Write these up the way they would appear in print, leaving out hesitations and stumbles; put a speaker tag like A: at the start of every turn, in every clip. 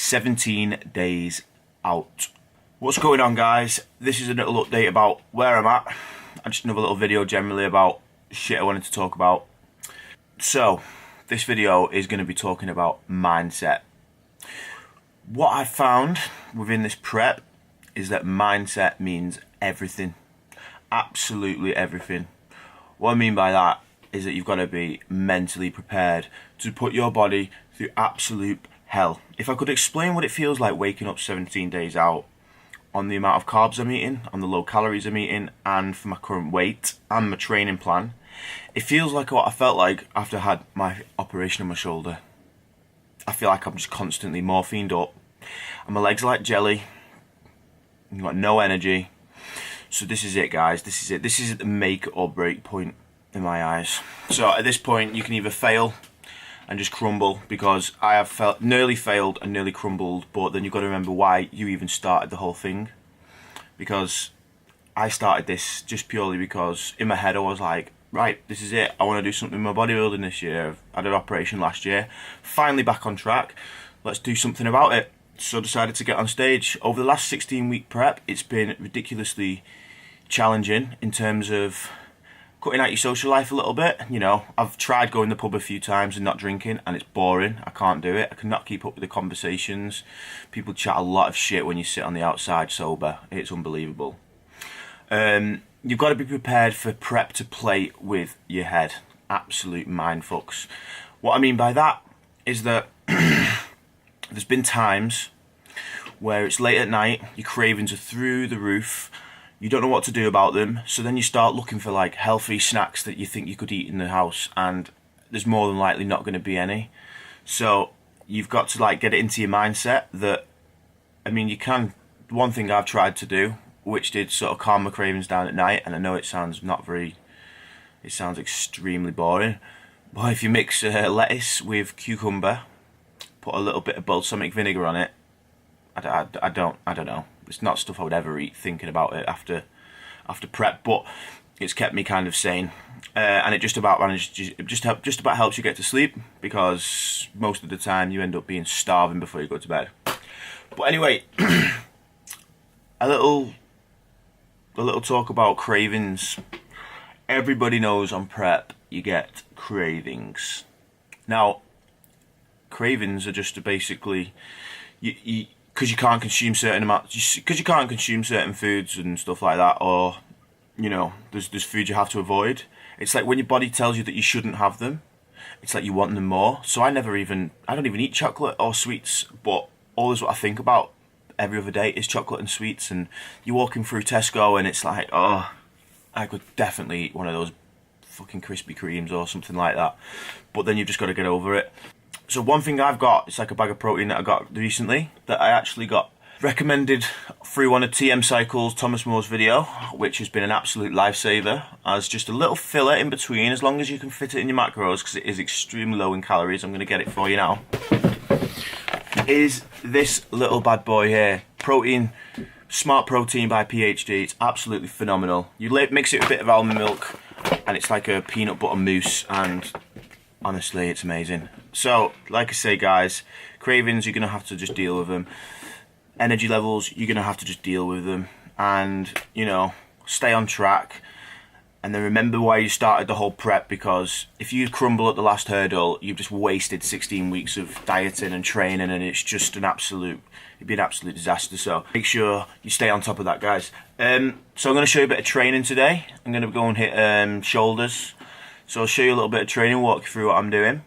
A: 17 days out. What's going on, guys? This is a little update about where I'm at, and just another little video generally about shit I wanted to talk about. So this video is going to be talking about mindset. What I found within this prep is that mindset means everything. Absolutely everything. What I mean by that is that you've got to be mentally prepared to put your body through absolute hell. If I could explain what it feels like waking up 17 days out on the amount of carbs I'm eating, on the low calories I'm eating, and for my current weight and my training plan, it feels like what I felt like after I had my operation on my shoulder. I feel like I'm just constantly morphined up, and my legs are like jelly. I've got no energy. So this is it, guys. This is it. This is the make or break point in my eyes. So at this point, you can either fail and just crumble, because I have nearly failed and nearly crumbled, but then you've got to remember why you even started the whole thing. Because I started this just purely because in my head I was like, right, this is it. I want to do something with my bodybuilding this year. I had an operation last year. Finally back on track. Let's do something about it. So I decided to get on stage. Over the last 16-week prep, it's been ridiculously challenging in terms of cutting out your social life a little bit. You know, I've tried going to the pub a few times and not drinking, and it's boring. I can't do it. I cannot keep up with the conversations. People chat a lot of shit when you sit on the outside sober. It's unbelievable. You've got to be prepared for prep to play with your head. Absolute mind fucks. What I mean by that is that there's been times where it's late at night, your cravings are through the roof, you don't know what to do about them, so then you start looking for like healthy snacks that you think you could eat in the house, and there's more than likely not going to be any. So you've got to like get it into your mindset that, I mean, you can, one thing I've tried to do, which did sort of calm my cravings down at night, and I know it sounds it sounds extremely boring, but if you mix lettuce with cucumber, put a little bit of balsamic vinegar on it, I don't know. It's not stuff I would ever eat thinking about it after prep, but it's kept me kind of sane, and it just about helps you get to sleep, because most of the time you end up being starving before you go to bed. But anyway, a little talk about cravings. Everybody knows on prep you get cravings. Now, cravings are just basically because you can't consume certain foods and stuff like that, or you know, there's food you have to avoid. It's like when your body tells you that you shouldn't have them, it's like you want them more. So I don't even eat chocolate or sweets, but always what I think about every other day is chocolate and sweets. And you're walking through Tesco and it's like, oh, I could definitely eat one of those fucking Krispy Kremes or something like that, but then you've just got to get over it. So one thing I've got, it's like a bag of protein that I got recently, that I actually got recommended through one of TM Cycle's Thomas Moore's video, which has been an absolute lifesaver, as just a little filler in between, as long as you can fit it in your macros, because it is extremely low in calories. I'm going to get it for you now. Is this little bad boy here, protein, Smart Protein by PhD. It's absolutely phenomenal. You mix it with a bit of almond milk, and it's like a peanut butter mousse, and honestly, it's amazing. So, like I say, guys, cravings, you're going to have to just deal with them. Energy levels, you're going to have to just deal with them. And, you know, stay on track. And then remember why you started the whole prep, because if you crumble at the last hurdle, you've just wasted 16 weeks of dieting and training, and it's just it'd be an absolute disaster. So make sure you stay on top of that, guys. So I'm going to show you a bit of training today. I'm going to go and hit shoulders. So I'll show you a little bit of training, walk you through what I'm doing,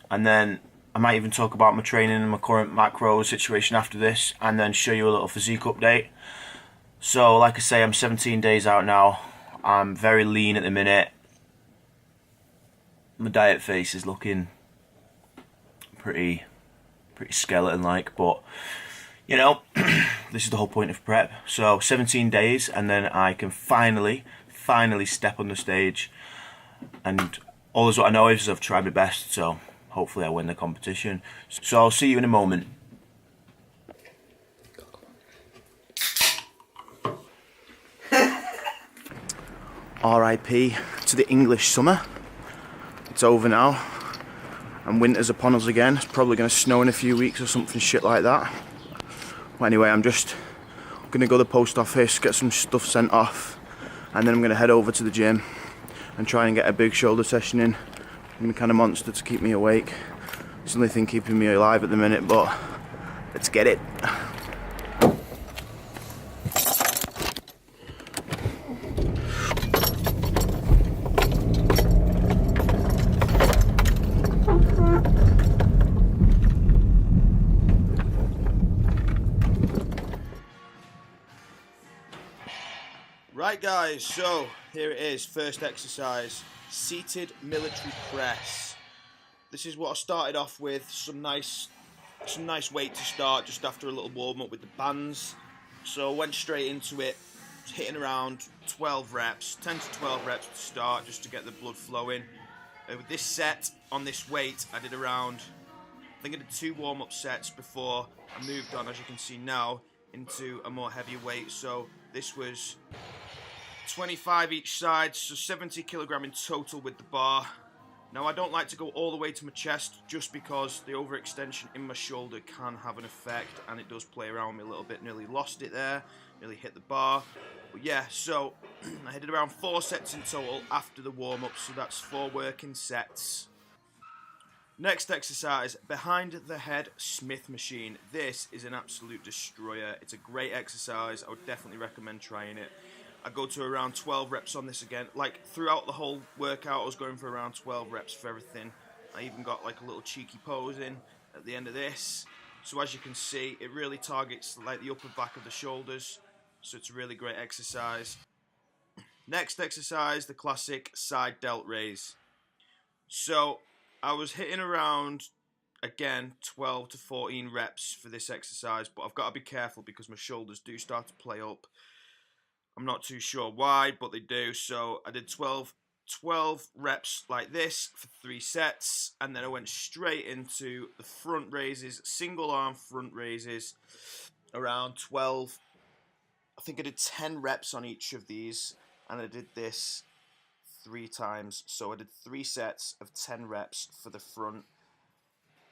A: and then I might even talk about my training and my current macro situation after this, and then show you a little physique update. So like I say, I'm 17 days out now. I'm very lean at the minute. My diet face is looking pretty skeleton-like, but you know, this is the whole point of prep. So 17 days, and then I can finally step on the stage. And all what I know is I've tried my best, so hopefully I win the competition. So I'll see you in a moment. RIP to the English summer. It's over now. and winter's upon us again. It's probably going to snow in a few weeks or something shit like that. Well, anyway, I'm just going to go to the post office, get some stuff sent off, and then I'm going to head over to the gym and try and get a big shoulder session in. I'm the kind of monster to keep me awake. It's the only thing keeping me alive at the minute, but let's get it. Right guys, so here it is, first exercise, seated military press. This is what I started off with, some nice weight to start just after a little warm up with the bands. So I went straight into it, hitting around 12 reps, 10 to 12 reps to start just to get the blood flowing. With this set on this weight, I did around, I think I did 2 warm-up sets before I moved on, as you can see now, into a more heavier weight. So this was 25 each side, so 70 kilogram in total with the bar. Now I don't like to go all the way to my chest just because the overextension in my shoulder can have an effect, and it does play around me a little bit. Nearly lost it there, nearly hit the bar. But yeah, so I did around 4 sets in total after the warm-up, so that's 4 working sets. Next exercise, behind the head Smith machine. This is an absolute destroyer. It's a great exercise. I would definitely recommend trying it. I go to around 12 reps on this again. Like throughout the whole workout, I was going for around 12 reps for everything. I even got like a little cheeky pose in at the end of this. So as you can see, it really targets like the upper back of the shoulders. So it's a really great exercise. Next exercise, the classic side delt raise. So I was hitting around, again, 12 to 14 reps for this exercise, but I've got to be careful because my shoulders do start to play up. I'm not too sure why, but they do. So I did 12 reps like this for 3 sets, and then I went straight into the front raises, single arm front raises, around 12. I think I did 10 reps on each of these, and I did this 3 times. So I did 3 sets of 10 reps for the front.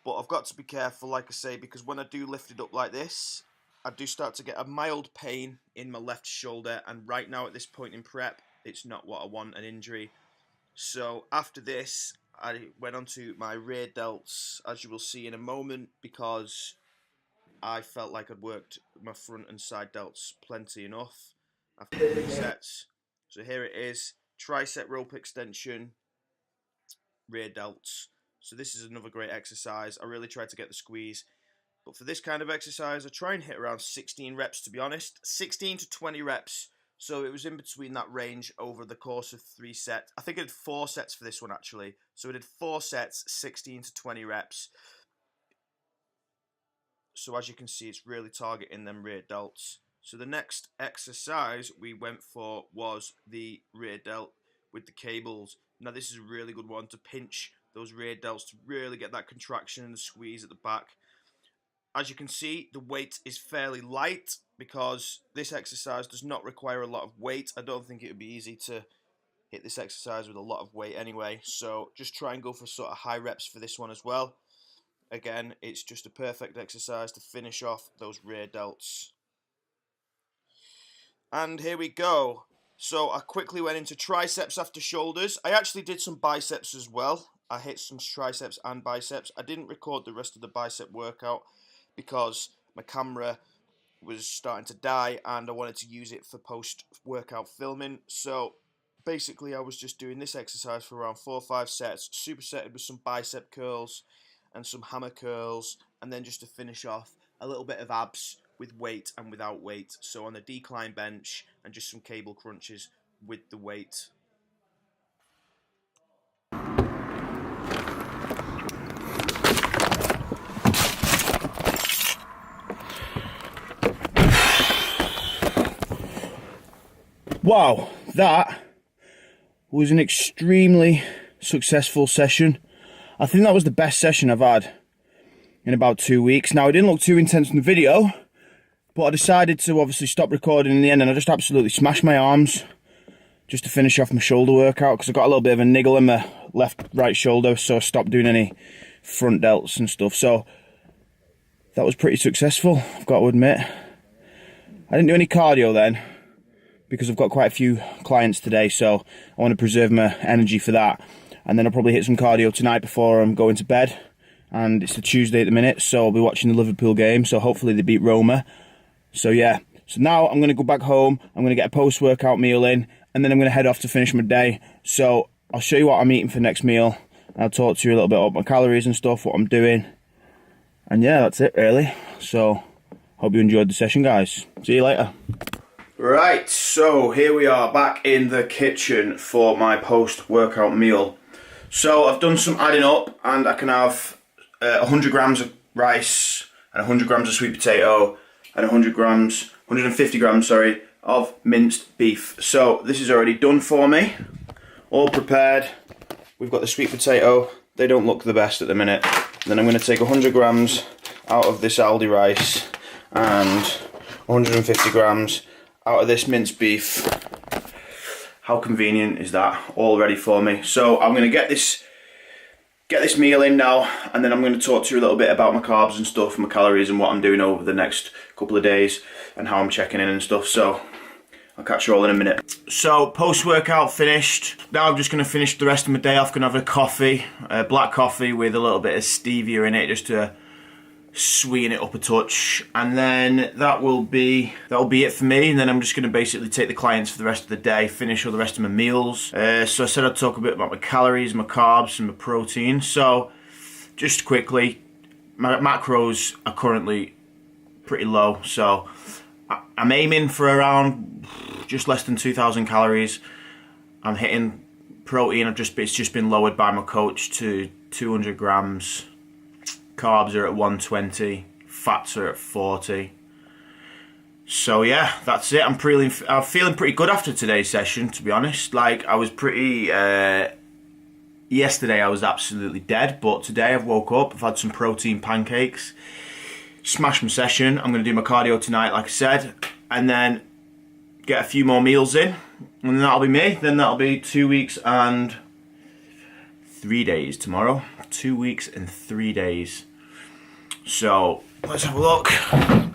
A: But I've got to be careful, like I say, because when I do lift it up like this, I do start to get a mild pain in my left shoulder, and right now at this point in prep, it's not what I want, an injury. So after this, I went on to my rear delts, as you will see in a moment, because I felt like I'd worked my front and side delts plenty enough after 3 sets. So here it is, tricep rope extension, rear delts. So this is another great exercise. I really tried to get the squeeze. But for this kind of exercise, I try and hit around 16 reps, to be honest. 16 to 20 reps. So it was in between that range over the course of 3 sets. I think I did 4 sets for this one, actually. So I did 4 sets, 16 to 20 reps. So as you can see, it's really targeting them rear delts. So the next exercise we went for was the rear delt with the cables. Now this is a really good one to pinch those rear delts to really get that contraction and the squeeze at the back. As you can see, the weight is fairly light because this exercise does not require a lot of weight. I don't think it would be easy to hit this exercise with a lot of weight anyway. So just try and go for sort of high reps for this one as well. Again, it's just a perfect exercise to finish off those rear delts. And here we go. So I quickly went into triceps after shoulders. I actually did some biceps as well. I hit some triceps and biceps. I didn't record the rest of the bicep workout because my camera was starting to die and I wanted to use it for post-workout filming. So basically I was just doing this exercise for around 4 or 5 sets, supersetted with some bicep curls and some hammer curls, and then just to finish off, a little bit of abs with weight and without weight. So on the decline bench and just some cable crunches with the weight. Wow, that was an extremely successful session. I think that was the best session I've had in about 2 weeks. Now, it didn't look too intense in the video, but I decided to obviously stop recording in the end, and I just absolutely smashed my arms just to finish off my shoulder workout because I got a little bit of a niggle in my right shoulder, so I stopped doing any front delts and stuff. So that was pretty successful, I've got to admit. I didn't do any cardio then because I've got quite a few clients today, so I want to preserve my energy for that. And then I'll probably hit some cardio tonight before I'm going to bed. And it's a Tuesday at the minute, so I'll be watching the Liverpool game, so hopefully they beat Roma. So yeah, so now I'm going to go back home, I'm going to get a post-workout meal in, and then I'm going to head off to finish my day. So I'll show you what I'm eating for next meal. I'll talk to you a little bit about my calories and stuff, what I'm doing. And yeah, that's it really. So, hope you enjoyed the session, guys. See you later. Right, so here we are back in the kitchen for my post-workout meal. So I've done some adding up, and I can have 100 grams of rice and 100 grams of sweet potato and 150 grams, sorry, of minced beef. So this is already done for me, all prepared. We've got the sweet potato. They don't look the best at the minute. Then I'm going to take 100 grams out of this Aldi rice and 150 grams out of this minced beef. How convenient is that? All ready for me. So I'm going to get this meal in now, and then I'm going to talk to you a little bit about my carbs and stuff, my calories and what I'm doing over the next couple of days and how I'm checking in and stuff. So I'll catch you all in a minute. So post-workout finished. Now I'm just going to finish the rest of my day off. Going to have a coffee, black coffee with a little bit of stevia in it, just to sweeten it up a touch, and then that'll be it for me. And then I'm just going to basically take the clients for the rest of the day, finish all the rest of my meals. So I said I'd talk a bit about my calories, my carbs and my protein. So just quickly, my macros are currently pretty low, so I'm aiming for around just less than 2,000 calories. I'm hitting protein, it's just been lowered by my coach to 200 grams. Carbs are at 120, fats are at 40. So yeah, that's it. I'm feeling pretty good after today's session, to be honest. Like, I was pretty, yesterday I was absolutely dead, but today I've woke up, I've had some protein pancakes, smashed my session. I'm going to do my cardio tonight, like I said, and then get a few more meals in, and then that'll be me. Then that'll be 2 weeks and 3 days tomorrow. 2 weeks and 3 days. So let's have a look.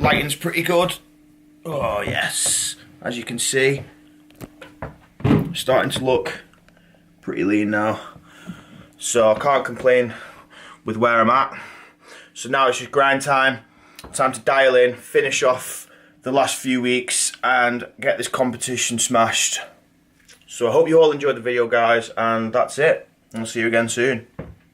A: Lighting's pretty good. Oh yes, as you can see, starting to look pretty lean now. So I can't complain with where I'm at. So now it's just grind time. Time to dial in, finish off the last few weeks and get this competition smashed. So I hope you all enjoyed the video, guys, and that's it. I'll see you again soon.